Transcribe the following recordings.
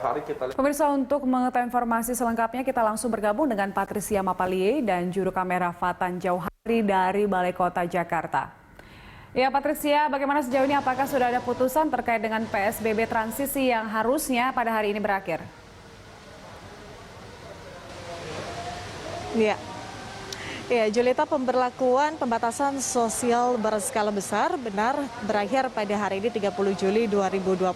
hari kita lihat. Pemirsa, untuk mengetahui informasi selengkapnya kita langsung bergabung dengan Patricia Mapalie dan juru kamera Fatan Jauhari dari Balai Kota Jakarta. Ya Patricia, bagaimana sejauh ini, apakah sudah ada putusan terkait dengan PSBB transisi yang harusnya pada hari ini berakhir? Ya, Julita, pemberlakuan pembatasan sosial berskala besar benar berakhir pada hari ini 30 Juli 2020.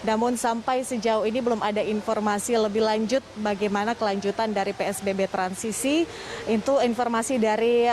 Namun sampai sejauh ini belum ada informasi lebih lanjut bagaimana kelanjutan dari PSBB transisi. Itu informasi dari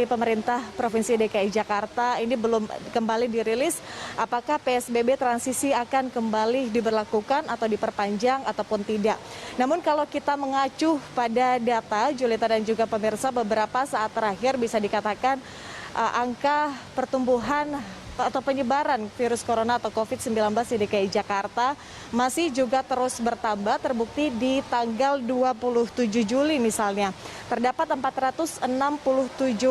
pemerintah Provinsi DKI Jakarta ini belum kembali dirilis apakah PSBB transisi akan kembali diberlakukan atau diperpanjang ataupun tidak. Namun kalau kita mengacu pada data Julita dan juga pemirsa, beberapa saat terakhir bisa dikatakan angka pertumbuhan atau penyebaran virus corona atau COVID-19 di DKI Jakarta masih juga terus bertambah. Terbukti di tanggal 27 Juli misalnya terdapat 467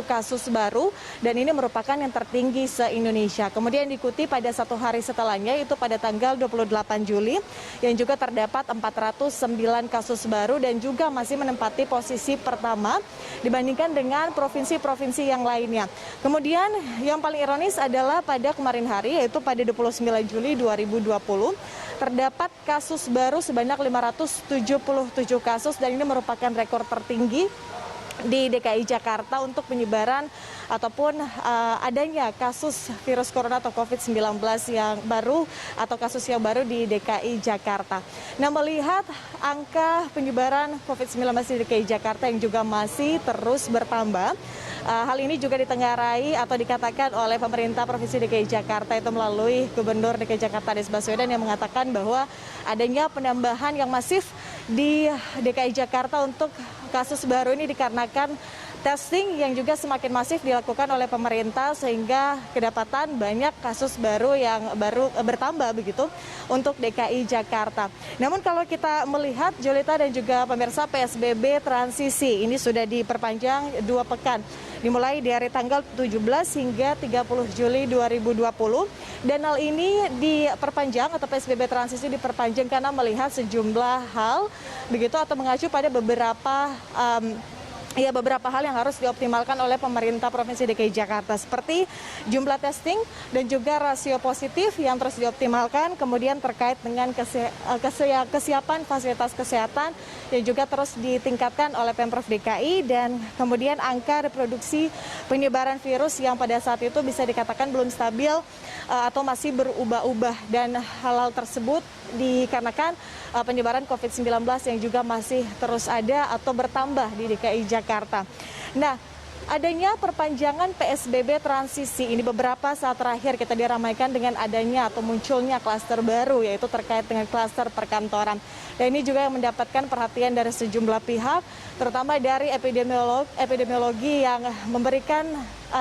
kasus baru dan ini merupakan yang tertinggi se-Indonesia. Kemudian diikuti pada satu hari setelahnya yaitu pada tanggal 28 Juli yang juga terdapat 409 kasus baru dan juga masih menempati posisi pertama dibandingkan dengan provinsi-provinsi yang lainnya. Kemudian yang paling ironis adalah pada kemarin hari yaitu pada 29 Juli 2020 terdapat kasus baru sebanyak 577 kasus dan ini merupakan rekor tertinggi di DKI Jakarta untuk penyebaran ataupun adanya kasus virus corona atau COVID-19 yang baru atau kasus yang baru di DKI Jakarta. Nah, melihat angka penyebaran COVID-19 di DKI Jakarta yang juga masih terus bertambah, hal ini juga ditengarai atau dikatakan oleh pemerintah Provinsi DKI Jakarta itu melalui Gubernur DKI Jakarta Anies Baswedan yang mengatakan bahwa adanya penambahan yang masif di DKI Jakarta untuk kasus baru ini dikarenakan testing yang juga semakin masif dilakukan oleh pemerintah sehingga kedapatan banyak kasus baru yang bertambah begitu untuk DKI Jakarta. Namun kalau kita melihat Julita dan juga pemirsa, PSBB transisi ini sudah diperpanjang 2 pekan. Dimulai dari tanggal 17 hingga 30 Juli 2020 dan hal ini diperpanjang atau PSBB transisi diperpanjang karena melihat sejumlah hal begitu atau mengacu pada beberapa hal yang harus dioptimalkan oleh pemerintah Provinsi DKI Jakarta seperti jumlah testing dan juga rasio positif yang terus dioptimalkan, kemudian terkait dengan kesiapan fasilitas kesehatan yang juga terus ditingkatkan oleh Pemprov DKI dan kemudian angka reproduksi penyebaran virus yang pada saat itu bisa dikatakan belum stabil atau masih berubah-ubah dan hal-hal tersebut dikarenakan penyebaran COVID-19 yang juga masih terus ada atau bertambah di DKI Jakarta. Nah, adanya perpanjangan PSBB transisi ini beberapa saat terakhir kita diramaikan dengan adanya atau munculnya klaster baru yaitu terkait dengan klaster perkantoran. Dan ini juga yang mendapatkan perhatian dari sejumlah pihak, terutama dari epidemiologi yang memberikan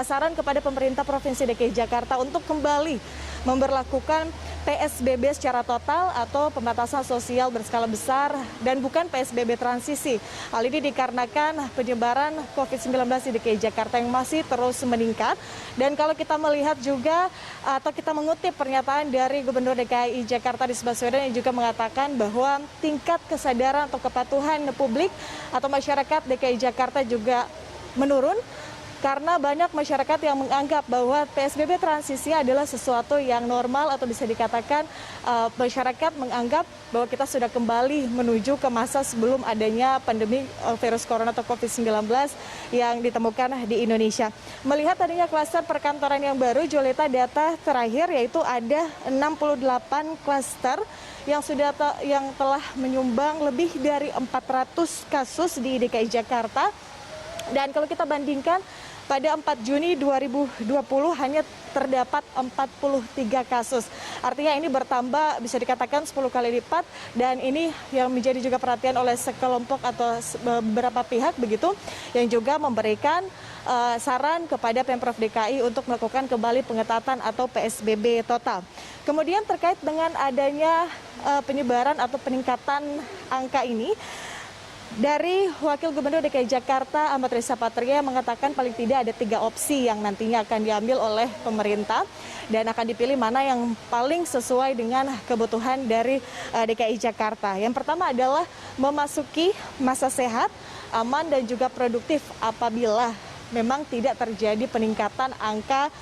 saran kepada pemerintah Provinsi DKI Jakarta untuk kembali memberlakukan PSBB secara total atau pembatasan sosial berskala besar dan bukan PSBB transisi. Hal ini dikarenakan penyebaran COVID-19 di DKI Jakarta yang masih terus meningkat. Dan kalau kita melihat juga atau kita mengutip pernyataan dari Gubernur DKI Jakarta Anies Baswedan yang juga mengatakan bahwa tingkat kesadaran atau kepatuhan publik atau masyarakat DKI Jakarta juga menurun. Karena banyak masyarakat yang menganggap bahwa PSBB transisi adalah sesuatu yang normal atau bisa dikatakan masyarakat menganggap bahwa kita sudah kembali menuju ke masa sebelum adanya pandemi virus corona atau COVID-19 yang ditemukan di Indonesia. Melihat adanya klaster perkantoran yang baru, Julita, data terakhir yaitu ada 68 klaster yang telah menyumbang lebih dari 400 kasus di DKI Jakarta. Dan kalau kita bandingkan pada 4 Juni 2020 hanya terdapat 43 kasus. Artinya ini bertambah bisa dikatakan 10 kali lipat dan ini yang menjadi juga perhatian oleh sekelompok atau beberapa pihak begitu yang juga memberikan saran kepada Pemprov DKI untuk melakukan kembali pengetatan atau PSBB total. Kemudian terkait dengan adanya penyebaran atau peningkatan angka ini, Dari Wakil Gubernur DKI Jakarta Ahmad Riza Patria mengatakan paling tidak ada 3 opsi yang nantinya akan diambil oleh pemerintah dan akan dipilih mana yang paling sesuai dengan kebutuhan dari DKI Jakarta. Yang pertama adalah memasuki masa sehat, aman dan juga produktif apabila memang tidak terjadi peningkatan angka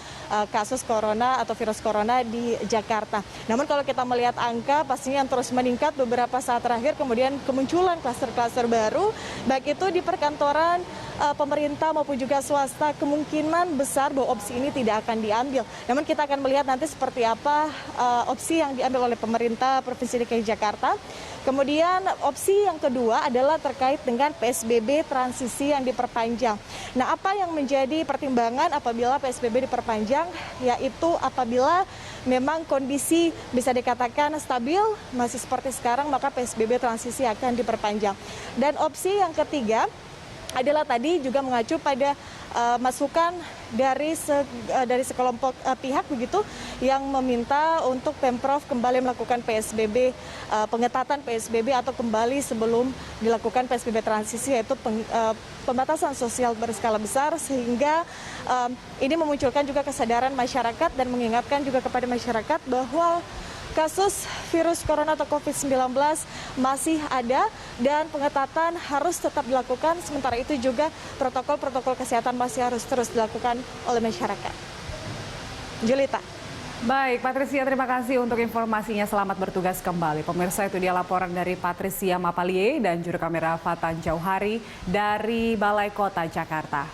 kasus corona atau virus corona di Jakarta. Namun kalau kita melihat angka pastinya yang terus meningkat beberapa saat terakhir, kemudian kemunculan klaster-klaster baru, baik itu di perkantoran pemerintah maupun juga swasta, kemungkinan besar bahwa opsi ini tidak akan diambil. Namun kita akan melihat nanti seperti apa opsi yang diambil oleh pemerintah Provinsi DKI Jakarta. Kemudian opsi yang kedua adalah terkait dengan PSBB transisi yang diperpanjang. Nah, apa yang menjadi pertimbangan apabila PSBB diperpanjang, yaitu apabila memang kondisi bisa dikatakan stabil, masih seperti sekarang, maka PSBB transisi akan diperpanjang. Dan opsi yang ketiga adalah tadi juga mengacu pada masukan dari sekelompok pihak begitu yang meminta untuk Pemprov kembali melakukan PSBB, pengetatan PSBB atau kembali sebelum dilakukan PSBB transisi, yaitu pembatasan sosial berskala besar, sehingga ini memunculkan juga kesadaran masyarakat dan mengingatkan juga kepada masyarakat bahwa kasus virus corona atau COVID-19 masih ada dan pengetatan harus tetap dilakukan. Sementara itu juga protokol-protokol kesehatan masih harus terus dilakukan oleh masyarakat. Julita. Baik, Patricia, terima kasih untuk informasinya. Selamat bertugas kembali. Pemirsa, itu dia laporan dari Patricia Mapalie dan juru kamera Fatan Jauhari dari Balai Kota Jakarta.